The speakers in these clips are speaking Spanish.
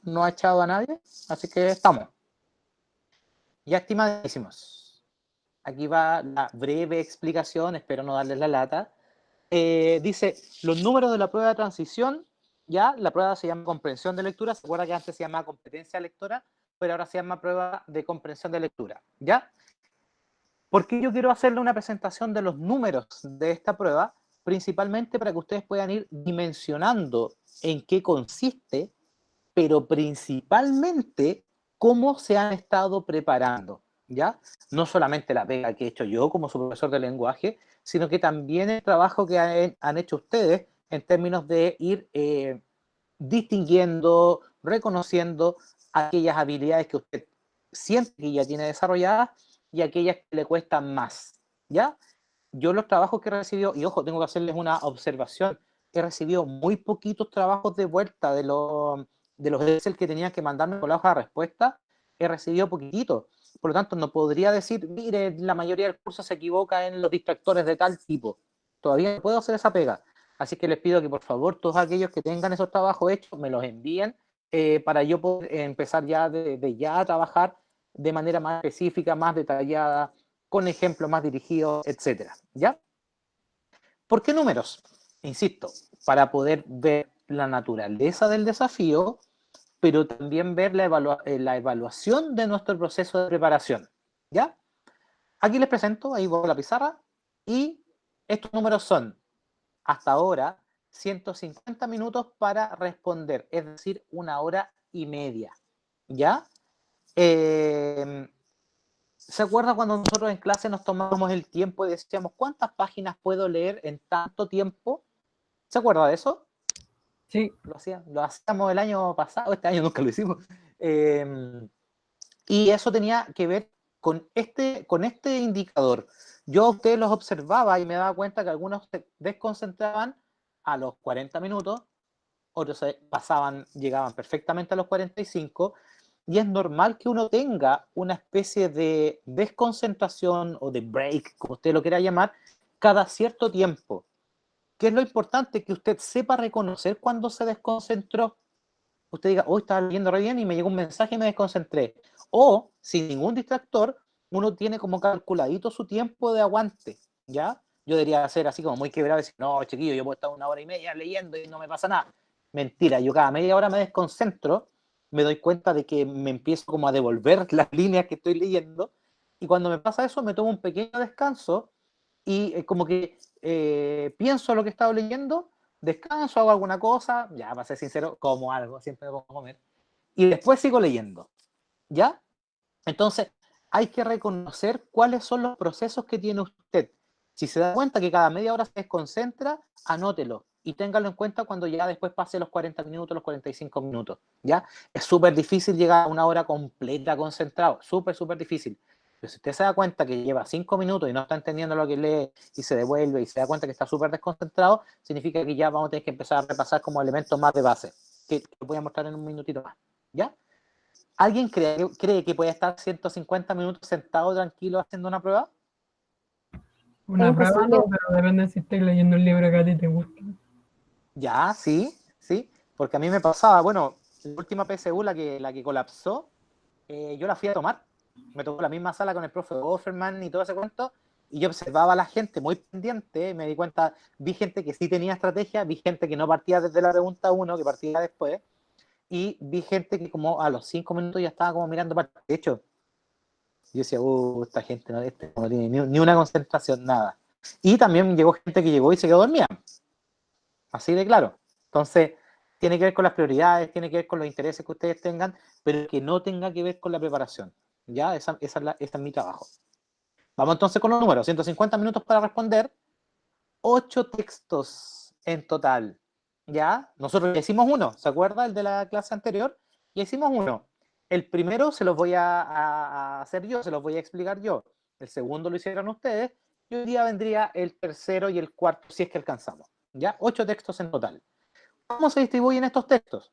no ha echado a nadie, así que estamos. Ya estimadísimos. Aquí va la breve explicación, espero no darles la lata. Dice, los números de la prueba de transición, ya, la prueba se llama comprensión de lectura, se acuerda que antes se llamaba competencia lectora, pero ahora se llama prueba de comprensión de lectura, ¿ya? ¿Por qué yo quiero hacerle una presentación de los números de esta prueba? Principalmente para que ustedes puedan ir dimensionando en qué consiste, pero principalmente cómo se han estado preparando, ¿ya? No solamente la pega que he hecho yo como su profesor de lenguaje, sino que también el trabajo que han hecho ustedes en términos de ir distinguiendo, reconociendo aquellas habilidades que usted siente que ya tiene desarrolladas y aquellas que le cuestan más, ¿ya? Yo los trabajos que he recibido, y ojo, tengo que hacerles una observación, he recibido muy poquitos trabajos de vuelta de los Excel que tenían que mandarme con la hoja de respuesta, he recibido poquititos. Por lo tanto, no podría decir, mire, la mayoría del curso se equivoca en los distractores de tal tipo. Todavía no puedo hacer esa pega. Así que les pido que por favor todos aquellos que tengan esos trabajos hechos me los envíen para yo poder empezar ya de ya a trabajar de manera más específica, más detallada, con ejemplos más dirigidos, etcétera. ¿Ya? ¿Por qué números? Insisto, para poder ver la naturaleza del desafío, pero también ver la evaluación de nuestro proceso de preparación. ¿Ya? Aquí les presento, ahí voy a la pizarra, y estos números son, hasta ahora, 150 minutos para responder, es decir, 1 hora y media. ¿Ya? ¿Se acuerda cuando nosotros en clase nos tomábamos el tiempo y decíamos cuántas páginas puedo leer en tanto tiempo? ¿Se acuerda de eso? Sí. Lo hacíamos el año pasado, este año nunca lo hicimos. Y eso tenía que ver con este indicador. Yo a ustedes los observaba y me daba cuenta que algunos se desconcentraban a los 40 minutos, otros llegaban perfectamente a los 45, y es normal que uno tenga una especie de desconcentración o de break, como usted lo quiera llamar, cada cierto tiempo. ¿Qué es lo importante? Que usted sepa reconocer cuando se desconcentró. Usted diga, hoy estaba leyendo re bien y me llegó un mensaje y me desconcentré. O, sin ningún distractor, uno tiene como calculadito su tiempo de aguante, ¿ya? Yo debería ser así como muy quebrado y decir, no, chiquillo, yo puedo estar 1 hora y media leyendo y no me pasa nada. Mentira, yo cada media hora me desconcentro, me doy cuenta de que me empiezo como a devolver las líneas que estoy leyendo, y cuando me pasa eso me tomo un pequeño descanso y como que pienso lo que he estado leyendo, descanso, hago alguna cosa, ya para ser sincero, como algo, siempre me pongo a comer, y después sigo leyendo, ¿ya? Entonces, hay que reconocer cuáles son los procesos que tiene usted. Si se da cuenta que cada media hora se desconcentra, anótelo y téngalo en cuenta cuando ya después pase los 40 minutos, los 45 minutos, ¿ya? Es súper difícil llegar a 1 hora completa concentrado, súper, súper difícil. Pero si usted se da cuenta que lleva 5 minutos y no está entendiendo lo que lee y se devuelve y se da cuenta que está súper desconcentrado, significa que ya vamos a tener que empezar a repasar como elementos más de base, que voy a mostrar en un minutito más, ¿ya? ¿Alguien cree que puede estar 150 minutos sentado tranquilo haciendo una prueba? Una prueba no, pero depende si estáis leyendo un libro que a ti te gusta. Ya, sí, sí, porque a mí me pasaba, bueno, la última PSU, la que colapsó, yo la fui a tomar, me tocó la misma sala con el profe Offerman y todo ese cuento, y yo observaba a la gente muy pendiente, me di cuenta, vi gente que sí tenía estrategia, vi gente que no partía desde la pregunta 1, que partía después, y vi gente que como a los 5 minutos ya estaba como mirando para el techo. Yo decía, esta gente no tiene ni una concentración, nada. Y también llegó gente que llegó y se quedó dormida. Así de claro. Entonces, tiene que ver con las prioridades, tiene que ver con los intereses que ustedes tengan, pero que no tenga que ver con la preparación. ¿Ya? Ese es mi trabajo. Vamos entonces con los números. 150 minutos para responder. 8 textos en total. ¿Ya? Nosotros ya hicimos uno. ¿Se acuerda el de la clase anterior? Ya hicimos uno. El primero se los voy a hacer yo, se los voy a explicar yo. El segundo lo hicieron ustedes. Y hoy día vendría el tercero y el cuarto, si es que alcanzamos. ¿Ya? 8 textos en total. ¿Cómo se distribuyen estos textos?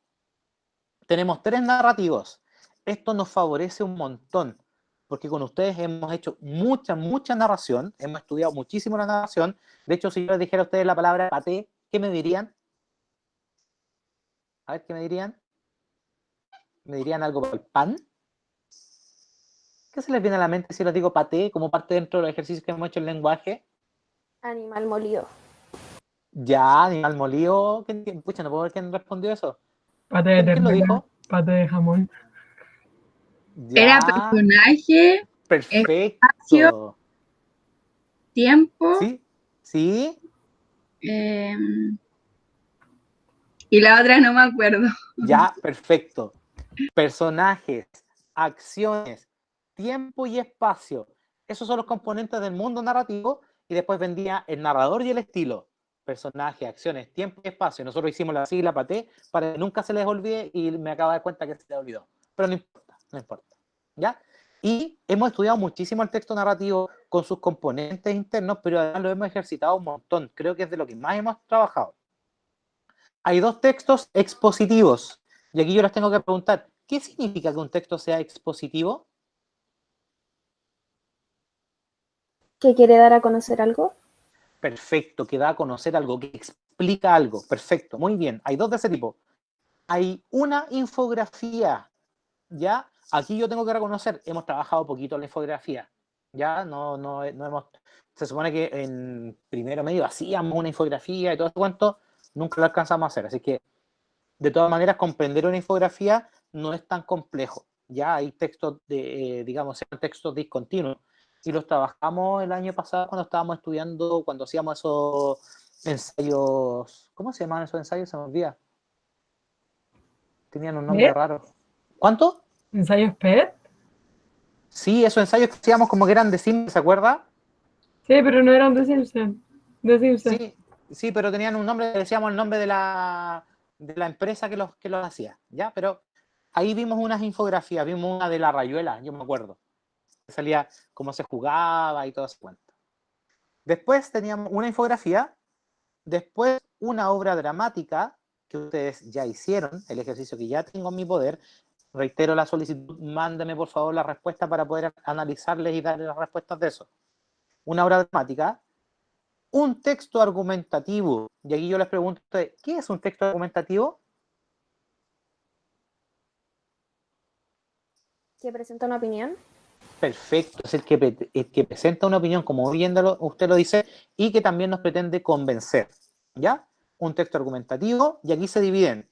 Tenemos 3 narrativos. Esto nos favorece un montón, porque con ustedes hemos hecho mucha narración, hemos estudiado muchísimo la narración. De hecho, si yo les dijera a ustedes la palabra paté, ¿qué me dirían? A ver, ¿qué me dirían? ¿Me dirían algo para el pan? ¿Qué se les viene a la mente si les digo paté como parte dentro de los ejercicios que hemos hecho en lenguaje? Animal molido. Ya, animal molido. Pucha, no puedo ver quién respondió eso. Pate de ¿Quién lo ternera, dijo? pate de jamón. Era Ya, personaje, espacio, perfecto. tiempo, ¿Sí? ¿Sí? eh, y la otra no me acuerdo. Ya, perfecto. Personajes, acciones, tiempo y espacio. Esos son los componentes del mundo narrativo y después vendría el narrador y el estilo. Personajes, acciones, tiempo y espacio. Nosotros hicimos la sigla PATÉ para que nunca se les olvide y me acabo de dar cuenta que se les olvidó. Pero no importa, no importa. ¿Ya? Y hemos estudiado muchísimo el texto narrativo con sus componentes internos, pero además lo hemos ejercitado un montón. Creo que es de lo que más hemos trabajado. Hay dos textos expositivos. Y aquí yo les tengo que preguntar, ¿qué significa que un texto sea expositivo? ¿Que quiere dar a conocer algo? Perfecto, que da a conocer algo, que explica algo. Perfecto, muy bien. Hay dos de ese tipo. Hay una infografía, ¿ya? Aquí yo tengo que reconocer, hemos trabajado poquito en la infografía, ¿ya? No hemos... Se supone que en primero medio hacíamos una infografía y todo eso, cuanto, nunca lo alcanzamos a hacer. Así que, de todas maneras, comprender una infografía no es tan complejo. Ya hay textos de, digamos, sean textos discontinuos. Y los trabajamos el año pasado cuando estábamos estudiando, cuando hacíamos esos ensayos. ¿Cómo se llamaban esos ensayos? Se me olvida. Tenían un nombre ¿PET? raro. ¿Cuánto? ¿Ensayos PET? Sí, esos ensayos que hacíamos como que eran de cine, ¿se acuerda? Sí, pero no eran de Simpson. De Simpson. Sí, sí, pero tenían un nombre, decíamos el nombre de la empresa que los hacía, ¿ya? Pero ahí vimos unas infografías, vimos una de la Rayuela, yo me acuerdo. Salía cómo se jugaba y todo ese cuento. Después teníamos una infografía, después una obra dramática que ustedes ya hicieron, el ejercicio que ya tengo en mi poder. Reitero la solicitud, mándeme por favor la respuesta para poder analizarles y darles las respuestas de eso. Una obra dramática, un texto argumentativo. Y aquí yo les pregunto, ¿qué es un texto argumentativo? ¿Que presenta una opinión? Perfecto, es el que presenta una opinión, como bien usted lo dice, y que también nos pretende convencer. ¿Ya? Un texto argumentativo, y aquí se dividen.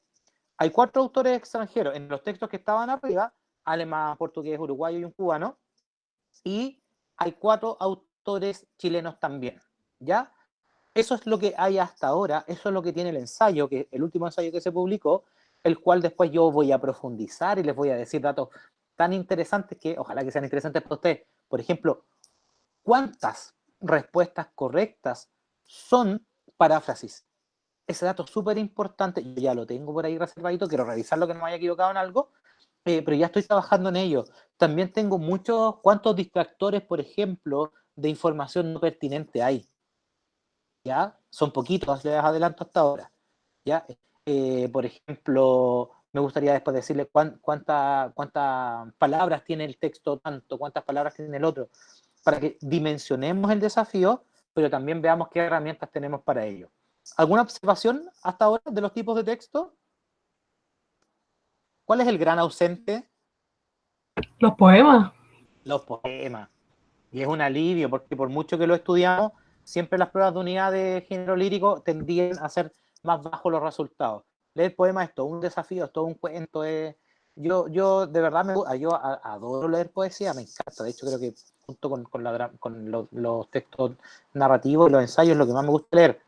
Hay 4 autores extranjeros en los textos que estaban arriba, alemán, portugués, uruguayo y un cubano, y hay 4 autores chilenos también. ¿Ya? Eso es lo que hay hasta ahora, eso es lo que tiene el ensayo, que el último ensayo que se publicó, el cual después yo voy a profundizar y les voy a decir datos tan interesantes que ojalá que sean interesantes para ustedes. Por ejemplo, ¿cuántas respuestas correctas son paráfrasis? Ese dato es súper importante, yo ya lo tengo por ahí reservadito, quiero revisarlo que no me haya equivocado en algo, pero ya estoy trabajando en ello. También tengo cuántos distractores, por ejemplo, de información no pertinente hay. ¿Ya? Son poquitos, les adelanto hasta ahora, ¿ya? Por ejemplo, me gustaría después decirle cuántas palabras tiene el texto tanto, cuántas palabras tiene el otro, para que dimensionemos el desafío, pero también veamos qué herramientas tenemos para ello. ¿Alguna observación hasta ahora de los tipos de texto? ¿Cuál es el gran ausente? Los poemas. Los poemas. Y es un alivio, porque por mucho que lo estudiamos, siempre las pruebas de unidad de género lírico tendían a ser más bajos los resultados. Leer poemas es todo un desafío, es todo un cuento. Yo de verdad adoro leer poesía, me encanta. De hecho, creo que junto con los textos narrativos y los ensayos es lo que más me gusta leer.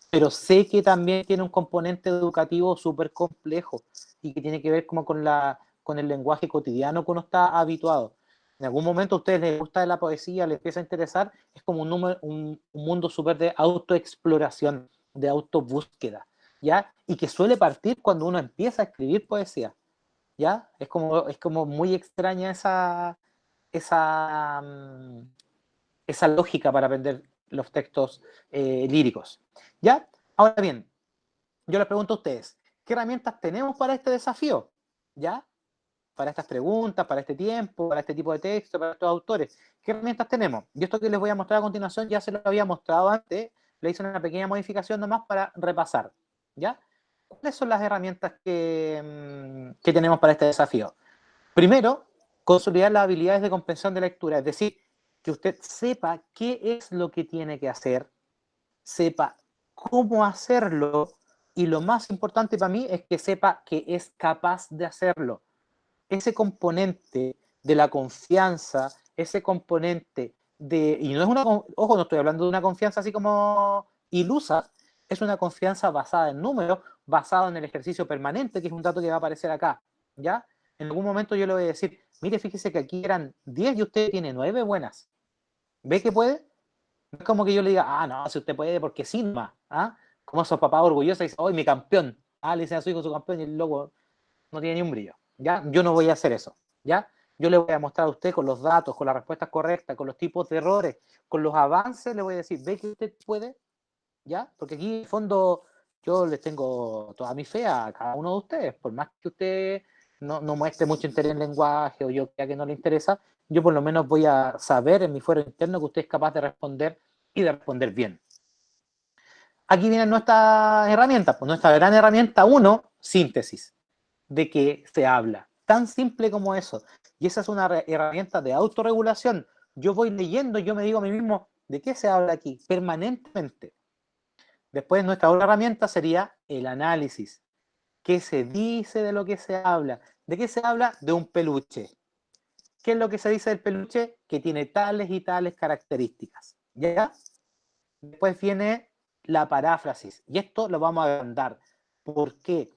Pero sé que también tiene un componente educativo súper complejo y que tiene que ver como con el lenguaje cotidiano que uno está habituado. En algún momento a ustedes les gusta la poesía, les empieza a interesar, es como un mundo súper de autoexploración, de autobúsqueda, ¿ya? Y que suele partir cuando uno empieza a escribir poesía, ¿ya? Es como muy extraña esa, mm, esa lógica para aprender los textos líricos, ¿ya? Ahora bien, yo les pregunto a ustedes, ¿qué herramientas tenemos para este desafío? ¿Ya? Para estas preguntas, para este tiempo, para este tipo de texto, para estos autores. ¿Qué herramientas tenemos? Y esto que les voy a mostrar a continuación ya se lo había mostrado antes, le hice una pequeña modificación nomás para repasar, ¿ya? ¿cuáles son las herramientas que tenemos para este desafío? Primero, consolidar las habilidades de comprensión de lectura, es decir, que usted sepa qué es lo que tiene que hacer, sepa cómo hacerlo, y lo más importante para mí es que sepa que es capaz de hacerlo. Ese componente de la confianza, ese componente de, y no es una, ojo, no estoy hablando de una confianza así como ilusa, es una confianza basada en números, basada en el ejercicio permanente, que es un dato que va a aparecer acá, ¿ya? En algún momento yo le voy a decir, mire, fíjese que aquí eran 10 y usted tiene 9 buenas. ¿Ve que puede? No es como que yo le diga, ah, no, si usted puede, porque sí, nomás, ¿ah? Como esos papás orgullosos y dicen, ¡ay, mi campeón! Ah, le dicen a su hijo su campeón y el loco no tiene ni un brillo, ¿ya? Yo no voy a hacer eso, ¿ya? Yo le voy a mostrar a usted con los datos, con las respuestas correctas, con los tipos de errores, con los avances, le voy a decir, ¿ve que usted puede? ¿Ya? Porque aquí, en el fondo, yo les tengo toda mi fe a cada uno de ustedes, por más que usted no muestre mucho interés en lenguaje o yo crea que no le interesa, yo por lo menos voy a saber en mi fuero interno que usted es capaz de responder y de responder bien. Aquí vienen nuestras herramientas, pues nuestra gran herramienta 1, síntesis. ¿De qué se habla? Tan simple como eso. Y esa es una herramienta de autorregulación. Yo voy leyendo, yo me digo a mí mismo, ¿de qué se habla aquí? Permanentemente. Después nuestra otra herramienta sería el análisis. ¿Qué se dice de lo que se habla? ¿De qué se habla? De un peluche. ¿Qué es lo que se dice del peluche? Que tiene tales y tales características. ¿Ya? Después viene la paráfrasis. Y esto lo vamos a agrandar. ¿Por qué?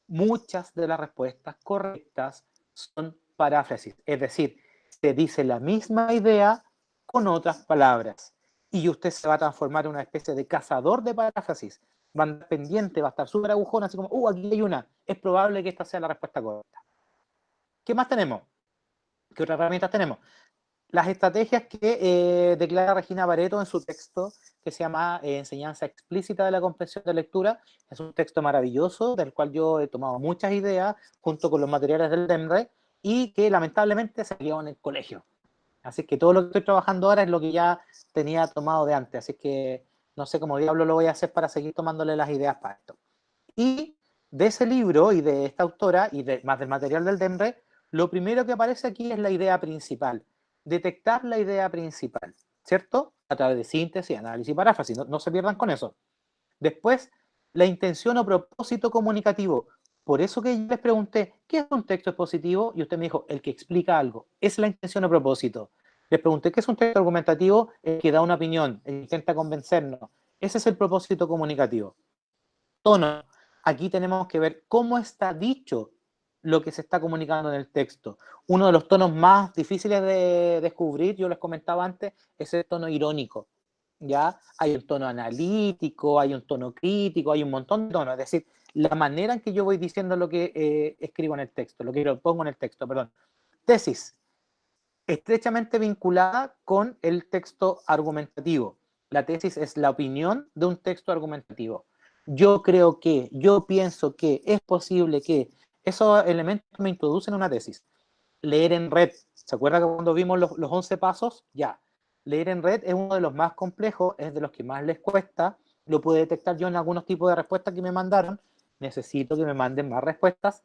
Muchas de las respuestas correctas son paráfrasis. Es decir, se dice la misma idea con otras palabras. Y usted se va a transformar en una especie de cazador de paráfrasis. Va a andar pendiente, va a estar súper agujón, así como, aquí hay una. Es probable que esta sea la respuesta correcta. ¿Qué más tenemos? ¿Qué otras herramientas tenemos? Las estrategias que declara Regina Pareto en su texto que se llama Enseñanza explícita de la comprensión de lectura. Es un texto maravilloso del cual yo he tomado muchas ideas junto con los materiales del DEMRE y que lamentablemente se quedó en el colegio. Así que todo lo que estoy trabajando ahora es lo que ya tenía tomado de antes. Así que no sé cómo diablo lo voy a hacer para seguir tomándole las ideas para esto. Y de ese libro y de esta autora y más del material del DEMRE, lo primero que aparece aquí es la idea principal. Detectar la idea principal, ¿cierto? A través de síntesis, análisis y paráfrasis. No se pierdan con eso. Después, la intención o propósito comunicativo. Por eso que yo les pregunté, ¿qué es un texto expositivo? Y usted me dijo, el que explica algo. Es la intención o propósito. Les pregunté, ¿qué es un texto argumentativo? El que da una opinión, el que intenta convencernos. Ese es el propósito comunicativo. Tono. Aquí tenemos que ver cómo está dicho lo que se está comunicando en el texto. Uno de los tonos más difíciles de descubrir, yo les comentaba antes, es el tono irónico. ¿Ya? Hay un tono analítico, hay un tono crítico, hay un montón de tonos. Es decir, la manera en que yo voy diciendo lo que escribo en el texto, lo que yo pongo en el texto, perdón. Tesis. Estrechamente vinculada con el texto argumentativo. La tesis es la opinión de un texto argumentativo. Yo creo que, yo pienso que, es posible que, esos elementos me introducen una tesis. Leer en red, ¿se acuerda que cuando vimos los 11 pasos? Ya. Leer en red es uno de los más complejos, es de los que más les cuesta, lo pude detectar yo en algunos tipos de respuestas que me mandaron, necesito que me manden más respuestas.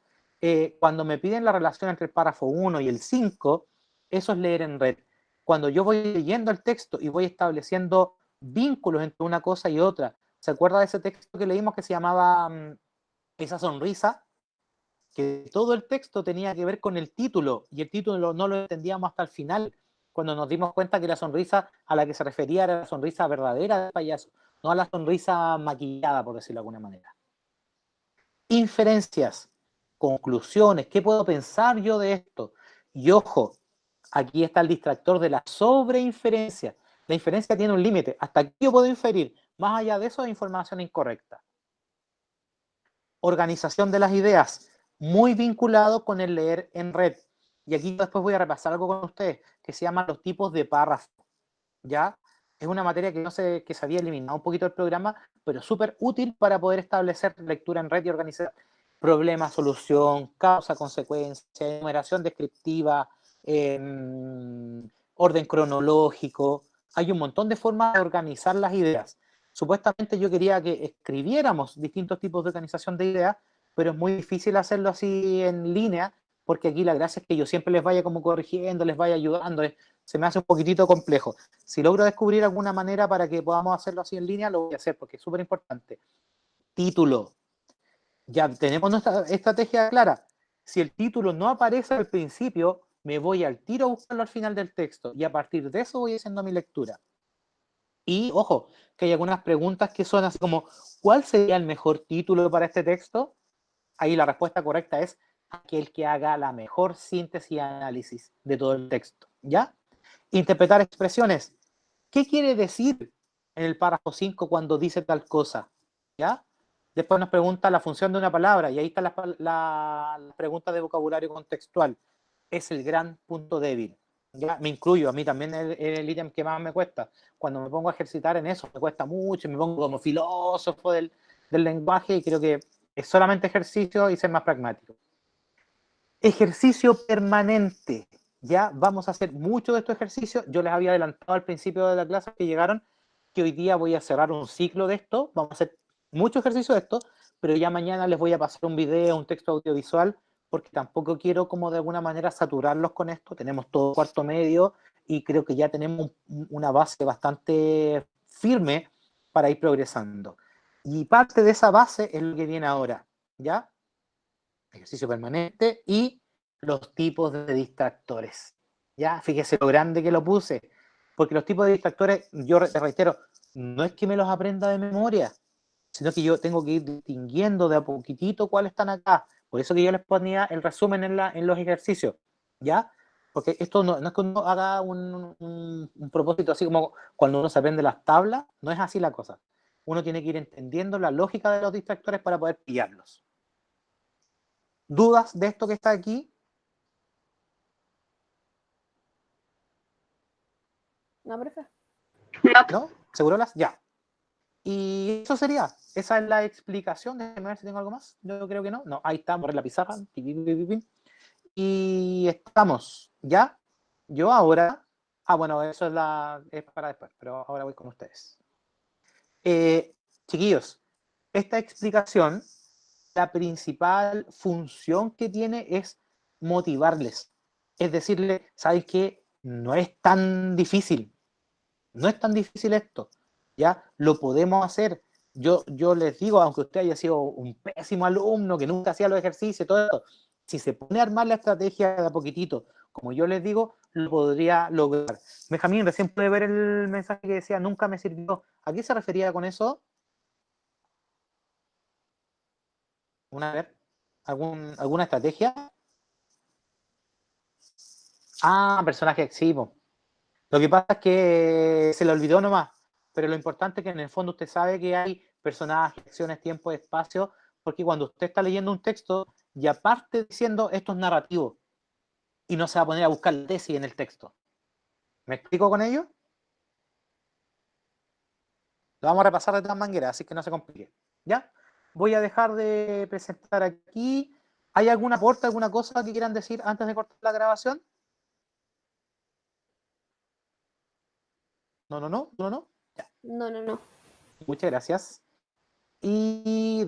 Cuando me piden la relación entre el párrafo 1 y el 5, eso es leer en red. Cuando yo voy leyendo el texto y voy estableciendo vínculos entre una cosa y otra, ¿se acuerda de ese texto que leímos que se llamaba Esa sonrisa? Que todo el texto tenía que ver con el título y el título no lo entendíamos hasta el final, cuando nos dimos cuenta que la sonrisa a la que se refería era la sonrisa verdadera del payaso, no a la sonrisa maquillada, por decirlo de alguna manera. Inferencias, conclusiones, ¿qué puedo pensar yo de esto? Y ojo, aquí está el distractor de la sobreinferencia. La inferencia tiene un límite, hasta aquí yo puedo inferir, más allá de eso es información incorrecta. Organización de las ideas, muy vinculado con el leer en red. Y aquí después voy a repasar algo con ustedes, que se llama los tipos de párrafo. ¿Ya? Es una materia que se había eliminado un poquito del programa, pero súper útil para poder establecer lectura en red y organizar problema, solución, causa, consecuencia, enumeración descriptiva, orden cronológico. Hay un montón de formas de organizar las ideas. supuestamente yo quería que escribiéramos distintos tipos de organización de ideas, pero es muy difícil hacerlo así en línea, porque aquí la gracia es que yo siempre les vaya como corrigiendo, les vaya ayudando, se me hace un poquitito complejo. Si logro descubrir alguna manera para que podamos hacerlo así en línea, lo voy a hacer, porque es súper importante. Título. Ya tenemos nuestra estrategia clara. Si el título no aparece al principio, me voy al tiro a buscarlo al final del texto, y a partir de eso voy haciendo mi lectura. Y, ojo, que hay algunas preguntas que son así como, ¿cuál sería el mejor título para este texto? Ahí la respuesta correcta es aquel que haga la mejor síntesis y análisis de todo el texto, ¿ya? Interpretar expresiones. ¿Qué quiere decir en el párrafo 5 cuando dice tal cosa? ¿Ya? Después nos pregunta la función de una palabra, y ahí está la pregunta de vocabulario contextual. Es el gran punto débil. ¿Ya? Me incluyo, a mí también es el ítem que más me cuesta. Cuando me pongo a ejercitar en eso, me cuesta mucho, me pongo como filósofo del lenguaje, y creo que es solamente ejercicio y ser más pragmático. Ejercicio permanente. Ya vamos a hacer mucho de estos ejercicios. Yo les había adelantado al principio de la clase que llegaron que hoy día voy a cerrar un ciclo de esto. Vamos a hacer mucho ejercicio de esto, pero ya mañana les voy a pasar un video, un texto audiovisual, porque tampoco quiero como de alguna manera saturarlos con esto. Tenemos todo cuarto medio y creo que ya tenemos una base bastante firme para ir progresando. Y parte de esa base es lo que viene ahora, ¿ya? Ejercicio permanente y los tipos de distractores. ¿Ya? Fíjese lo grande que lo puse, porque los tipos de distractores, yo te reitero, no es que me los aprenda de memoria, sino que yo tengo que ir distinguiendo de a poquitito cuáles están acá. Por eso que yo les ponía el resumen en los ejercicios, ¿ya? Porque esto no es que uno haga un propósito así como cuando uno se aprende las tablas, no es así la cosa. Uno tiene que ir entendiendo la lógica de los distractores para poder pillarlos. ¿Dudas de esto que está aquí? No, profe. ¿No? ¿Seguro las? Ya. Y eso sería. Esa es la explicación. Déjame ver si tengo algo más. Yo creo que no. No, ahí está, por la pizarra. Y estamos. ¿Ya? Yo ahora. Ah, bueno, eso es para después, pero ahora voy con ustedes. Chiquillos, esta explicación, la principal función que tiene es motivarles. Es decirle, ¿sabes qué? No es tan difícil. No es tan difícil esto, ¿ya? Lo podemos hacer. Yo les digo, aunque usted haya sido un pésimo alumno, que nunca hacía los ejercicios, todo esto, si se pone a armar la estrategia de a poquitito, como yo les digo, lo podría lograr. Benjamín, recién pude ver el mensaje que decía, nunca me sirvió. ¿A qué se refería con eso? ¿Alguna estrategia? Ah, personaje activo. Lo que pasa es que se le olvidó nomás, pero lo importante es que en el fondo usted sabe que hay personajes, acciones, tiempo, espacio, porque cuando usted está leyendo un texto, y aparte diciendo esto es narrativo, y no se va a poner a buscar la tesis en el texto. ¿Me explico con ello? Lo vamos a repasar de todas maneras, así que no se complique. ¿Ya? Voy a dejar de presentar aquí. ¿Hay algún aporte, alguna cosa que quieran decir antes de cortar la grabación? No. No. Muchas gracias. Y